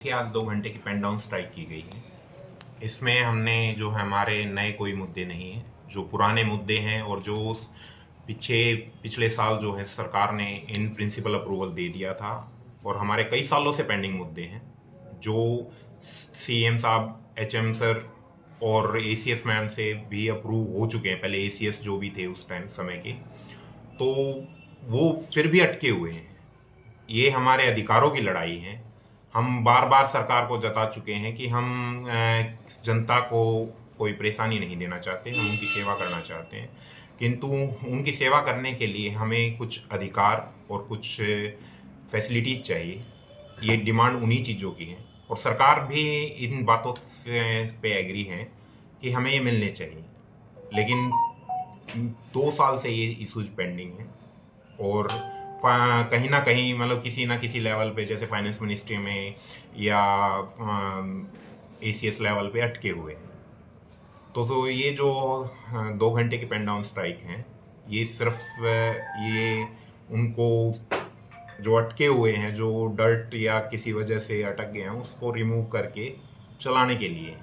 कि आज 2 घंटे की पेन डाउन स्ट्राइक की गई है। इसमें हमने जो है हमारे नए कोई मुद्दे नहीं हैं, जो पुराने मुद्दे हैं और जो पिछले साल जो है सरकार ने इन प्रिंसिपल अप्रूवल दे दिया था और हमारे कई सालों से पेंडिंग मुद्दे हैं जो सीएम साहब, एचएम सर और एसीएस मैम से भी अप्रूव हो चुके हैं। पहले एसीएस जो भी थे उस टाइम समय के, तो वो फिर भी अटके हुए हैं। ये हमारे अधिकारों की लड़ाई है। हम बार बार सरकार को जता चुके हैं कि हम जनता को कोई परेशानी नहीं देना चाहते, हम उनकी सेवा करना चाहते हैं, किंतु उनकी सेवा करने के लिए हमें कुछ अधिकार और कुछ फैसिलिटीज चाहिए। ये डिमांड उन्हीं चीज़ों की है और सरकार भी इन बातों पे एग्री है कि हमें ये मिलने चाहिए। लेकिन 2 साल से ये इशूज पेंडिंग है और कहीं ना कहीं मतलब किसी ना किसी लेवल पे, जैसे फाइनेंस मिनिस्ट्री में या एसीएस लेवल पे अटके हुए हैं। तो ये जो 2 घंटे की पेन डाउन स्ट्राइक है, ये सिर्फ ये उनको जो अटके हुए हैं, जो डर्ट या किसी वजह से अटक गए हैं, उसको रिमूव करके चलाने के लिए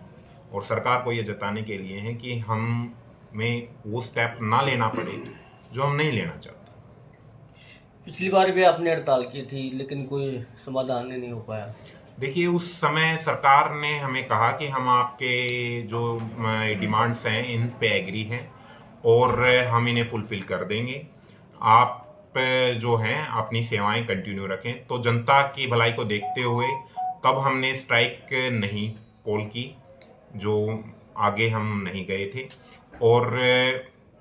और सरकार को ये जताने के लिए है कि हमें वो स्टेप ना लेना पड़े जो हम नहीं लेना चाहते। पिछली बार भी आपने हड़ताल की थी लेकिन कोई समाधान नहीं हो पाया। देखिए, उस समय सरकार ने हमें कहा कि हम आपके जो डिमांड्स हैं इन पे एग्री हैं और हम इन्हें फुलफिल कर देंगे। आप जो हैं अपनी सेवाएं कंटिन्यू रखें। तो जनता की भलाई को देखते हुए तब हमने स्ट्राइक नहीं कॉल की, जो आगे हम नहीं गए थे। और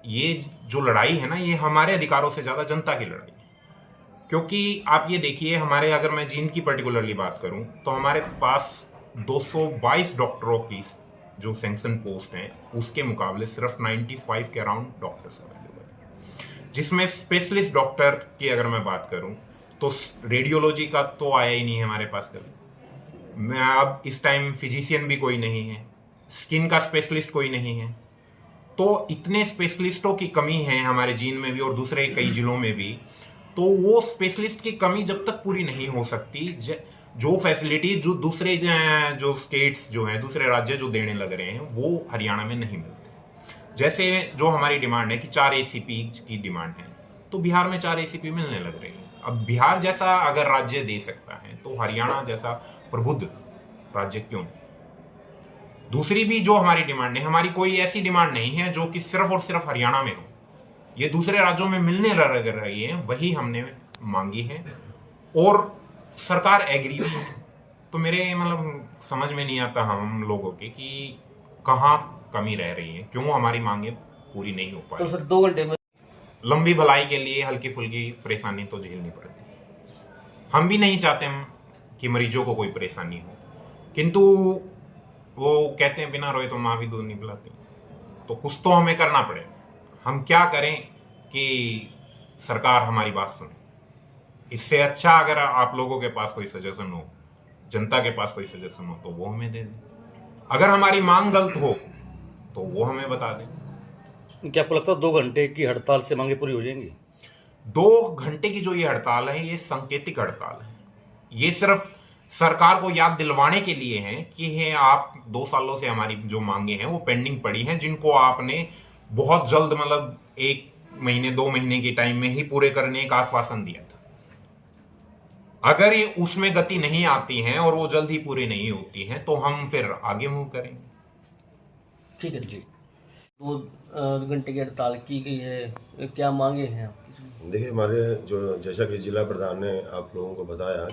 ये जो लड़ाई है ना, ये हमारे अधिकारों से ज़्यादा जनता की लड़ाई है। क्योंकि आप ये देखिए, हमारे अगर मैं जींद की पर्टिकुलरली बात करूं तो हमारे पास 222 डॉक्टरों की जो सैंक्शन पोस्ट हैं उसके मुकाबले सिर्फ 95 के अराउंड डॉक्टर्स अवेलेबल हैं। जिसमें स्पेशलिस्ट डॉक्टर की अगर मैं बात करूं तो रेडियोलॉजी का तो आया ही नहीं है हमारे पास कभी। मैं अब इस टाइम फिजिशियन भी कोई नहीं है, स्किन का स्पेशलिस्ट कोई नहीं है। तो इतने स्पेशलिस्टों की कमी है हमारे जींद में भी और दूसरे कई जिलों में भी। तो वो स्पेशलिस्ट की कमी जब तक पूरी नहीं हो सकती, जो फैसिलिटी जो दूसरे जो स्टेट्स जो हैं, दूसरे राज्य जो देने लग रहे हैं, वो हरियाणा में नहीं मिलते। जैसे जो हमारी डिमांड है कि 4 एसीपी की डिमांड है, तो बिहार में 4 एसीपी मिलने लग रही है। अब बिहार जैसा अगर राज्य दे सकता है तो हरियाणा जैसा प्रबुद्ध राज्य क्यों? दूसरी भी जो हमारी डिमांड है, हमारी कोई ऐसी डिमांड नहीं है जो कि सिर्फ और सिर्फ हरियाणा में हो। ये दूसरे राज्यों में मिलने लग रही है, वही हमने मांगी है और सरकार एग्री भी है। तो मेरे मतलब समझ में नहीं आता हम लोगों के कि कहाँ कमी रह रही है, क्यों हमारी मांगे पूरी नहीं हो पाई। तो सर 2 घंटे में लंबी भलाई के लिए हल्की फुल्की परेशानी तो झेलनी पड़ती। हम भी नहीं चाहते कि मरीजों को कोई परेशानी हो, किंतु वो कहते हैं बिना रोए तो माँ भी दूध नहीं पिलाती। तो कुछ तो हमें करना पड़ेगा। हम क्या करें कि सरकार हमारी बात सुने। इससे अच्छा अगर आप लोगों के पास कोई सजेशन हो, जनता के पास कोई सजेशन हो, तो वो हमें दे दें। अगर हमारी मांग गलत हो तो वो हमें बता दें। क्या आपको लगता है 2 घंटे की हड़ताल से मांगे पूरी हो जाएंगी? 2 घंटे की जो ये हड़ताल है, ये सांकेतिक हड़ताल है। ये सिर्फ सरकार को याद दिलवाने के लिए है कि आप 2 सालों से हमारी जो मांगे हैं वो पेंडिंग पड़ी हैं, जिनको आपने बहुत जल्द मतलब 1 महीने 2 महीने के टाइम में ही पूरे करने का आश्वासन दिया था। अगर ये उसमें गति नहीं आती है और वो जल्द ही पूरी नहीं होती है तो हम फिर आगे मूव करेंगे। ठीक है जी। 2 घंटे की हड़ताल की गई है, क्या मांगे हैं आपकी? देखिए, हमारे जो जैसा कि जिला प्रधान ने आप लोगों को बताया,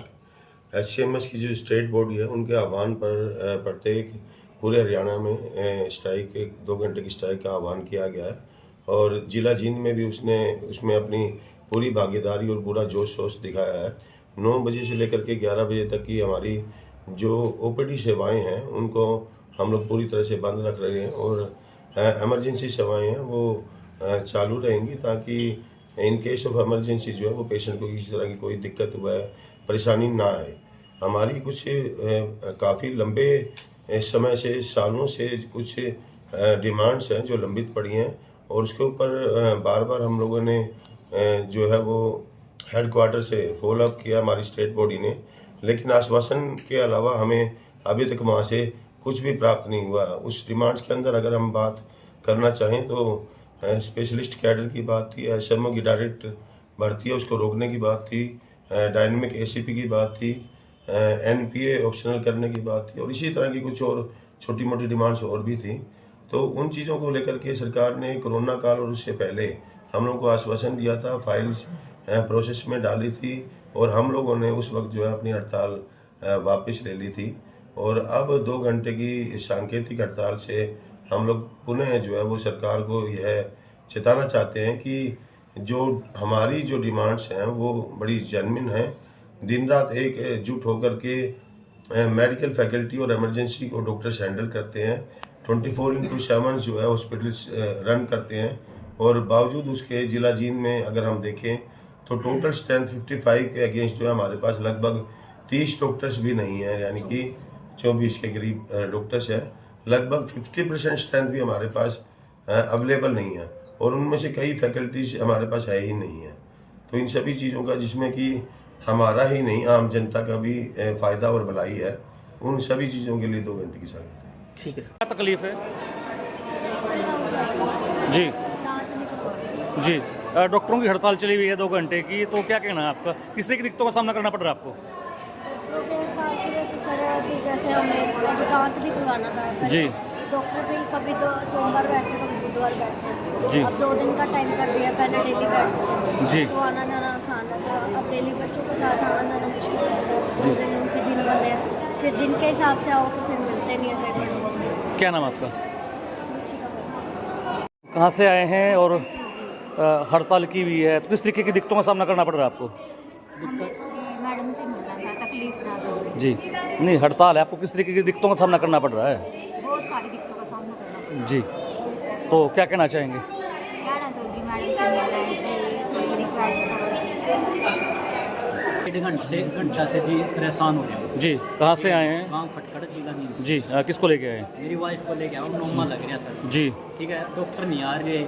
एचसीएमएस की जो स्टेट बॉडी है उनके आह्वान पर प्रत्येक पूरे हरियाणा में स्ट्राइक 2 घंटे की स्ट्राइक का आह्वान किया गया है और जिला जींद में भी उसमें अपनी पूरी भागीदारी और पूरा जोश शोश दिखाया है। 9 बजे से लेकर के 11 बजे तक की हमारी जो ओपीडी सेवाएं हैं उनको हम लोग पूरी तरह से बंद रख रहे हैं और इमरजेंसी सेवाएं हैं वो चालू रहेंगी, ताकि इन केस ऑफ इमरजेंसी जो है वो पेशेंट को किसी तरह की कोई दिक्कत व परेशानी ना आए। हमारी कुछ काफ़ी लंबे समय से, सालों से कुछ डिमांड्स हैं जो लंबित पड़ी हैं और उसके ऊपर बार बार हम लोगों ने जो है वो हेडक्वार्टर से फॉलोअप किया हमारी स्टेट बॉडी ने, लेकिन आश्वासन के अलावा हमें अभी तक वहाँ से कुछ भी प्राप्त नहीं हुआ। उस डिमांड्स के अंदर अगर हम बात करना चाहें तो स्पेशलिस्ट कैडर की बात थी, एसएमओ की डायरेक्ट भर्ती है उसको रोकने की बात थी, डायनेमिक एसीपी की बात थी, एनपीए ऑप्शनल करने की बात थी और इसी तरह की कुछ और छोटी मोटी डिमांड्स और भी थी। तो उन चीज़ों को लेकर के सरकार ने कोरोना काल और उससे पहले हम लोग को आश्वासन दिया था, फाइल्स प्रोसेस में डाली थी और हम लोगों ने उस वक्त जो है अपनी हड़ताल वापस ले ली थी। और अब 2 घंटे की सांकेतिक हड़ताल से हम लोग पुनः जो है वो सरकार को यह चेताना चाहते हैं कि जो हमारी जो डिमांड्स हैं वो बड़ी जेन्युइन हैं। दिन रात एकजुट होकर के मेडिकल फैकल्टी और इमरजेंसी को डॉक्टर्स हैंडल करते हैं, 24/7 जो है हॉस्पिटल्स रन करते हैं और बावजूद उसके जिला जींद में अगर हम देखें तो टोटल स्ट्रेंथ 55 के अगेंस्ट जो है हमारे पास लगभग 30 डॉक्टर्स भी नहीं है, यानी कि 24 के करीब डॉक्टर्स है। लगभग 50% स्ट्रेंथ भी हमारे पास अवेलेबल नहीं है और उनमें से कई फैकल्टीज हमारे पास है ही नहीं है। तो इन सभी चीज़ों का जिसमें कि हमारा ही नहीं आम जनता का भी फ़ायदा और भलाई है, उन सभी चीज़ों के लिए 2 घंटे की समय है। ठीक है सर। क्या तकलीफ है? जी जी डॉक्टरों की हड़ताल चली हुई है 2 घंटे की, तो क्या कहना है आपका? किस तरह की दिक्कतों का सामना करना पड़ रहा है आपको? जैसे हमें दांत भी खुलवाना था जी। डॉक्टर भी कभी तो सोमवार बैठते कभी बुधवार बैठते। जी। अब 2 दिन का टाइम कर दिया, पहले डेली बैठते थे जी। तो आना जाना आसान था। अब डेली बच्चों के साथ आना जाना मुश्किल है। 2 दिन उनके दिन बने, फिर दिन के हिसाब से आओ तो फिर मिलते नहीं है पेमेंट। क्या नाम आपका? कहाँ से आए हैं और हड़ताल की हुई है, तो किस तरीके की दिक्कतों का सामना करना पड़ रहा है आपको? मैडम से मिलना था, तकलीफ ज़्यादा हो रही जी नहीं, हड़ताल है, आपको किस तरीके की दिक्कतों का सामना करना पड़ रहा है? है, बहुत सारी दिक्कतों का सामना करना पड़ रहा है। जी, तो क्या कहना चाहेंगे? कहना तो जी मैडम से मिलना है जी, कोई रिक्वेस्ट करो जी। 1.5 घंटा से जी परेशान हो रहे हैं। जी, कहाँ से आए हैं? गाँव खटखट जिला नीमच। जी, किसको लेके आए हैं? मेरी वाइफ को लेके आओ, नौमा लग रहा सर। जी ठीक है, डॉक्टर नहीं आ रहे,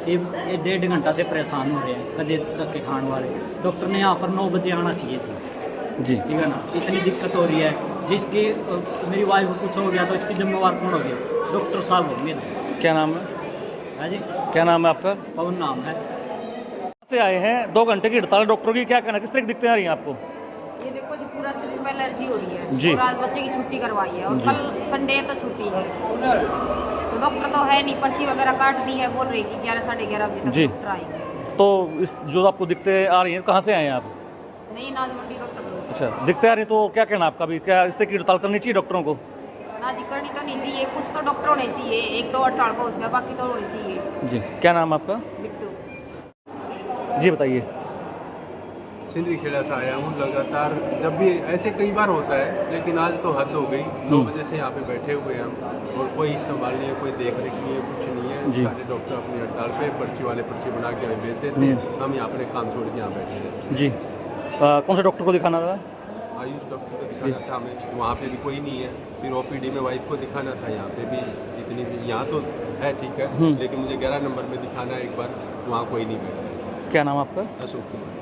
ये 1.5 घंटा से परेशान हो रहे हैं, कदे तक के खाने वाले। डॉक्टर ने यहाँ पर 9 बजे आना चाहिए जी, जी ठीक है ना। इतनी दिक्कत हो रही है जिसकी मेरी वाइफ को कुछ हो गया तो इसकी जिम्मेवार कौन हो गया? डॉक्टर साहब होंगे ना। क्या नाम है? है जी, क्या नाम है आपका? पवन नाम है। कहाँ से आए हैं? 2 घंटे की हड़ताल डॉक्टरों की, क्या कहना, किस तरह की दिक्कतें आ रही हैं आपको? ये देखो जी, पूरा शरीर में एलर्जी हो रही है जी। और आज बच्चे की छुट्टी करवाई है और कल संडे है तो छुट्टी है। तो डॉक्टर तो है नहीं, पर्ची वगैरह काट दी है, बोल रही कि 11 साढ़े 11 बजे तक जी। डॉक्टर आएंगे। तो इस जो आपको दिक्कतें आ रही हैं, कहाँ से आए हैं आप? नहीं, नाज मंडी रोहतक रोड। अच्छा, दिक्कतें आ रही हैं, तो क्या कहना आपका भी? क्या इस तरह की हड़ताल करनी चाहिए डॉक्टरों को? ना जी, करनी तो नहीं चाहिए, कुछ तो डॉक्टर होने चाहिए, 1-2 हड़ताल को उसका, बाकी तो होनी चाहिए। जी, क्या नाम आपका? बिट्टू। जी बताइए। सिंधी खेड़ा से आया हूँ। लगातार जब भी ऐसे कई बार होता है, लेकिन आज तो हद हो गई। 2 बजे से यहाँ पे बैठे हुए हैं हम और कोई संभाल नहीं है, कोई देख रेख नहीं है, कुछ नहीं है। जी। सारे डॉक्टर अपनी हड़ताल पे पर्ची वाले पर्ची बना के हमें भेज देते हैं, हम यहाँ अपने काम छोड़ के यहाँ बैठे हैं। जी, कौन से डॉक्टर को दिखाना था? आयुष डॉक्टर को दिखाना था हमें, वहाँ पे भी कोई नहीं है। फिर OPD में वाइफ को दिखाना था, यहाँ पे भी इतनी भी, यहाँ तो है ठीक है, लेकिन मुझे 11 नंबर में दिखाना है एक बार, वहाँ कोई नहीं बैठा। क्या नाम आपका? अशोक कुमार।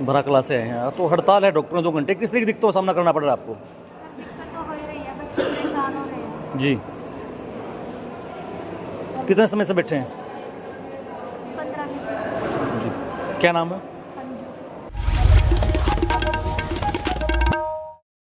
भराकला से आए हैं, तो हड़ताल है डॉक्टरों 2 घंटे, किस तरह की दिक्कतों का सामना करना पड़ रहा है आपको? दिक्कत तो हो ही रही है, बच्चे परेशान हो रहे हैं। जी, कितने समय से बैठे हैं? 15 जी, क्या नाम है?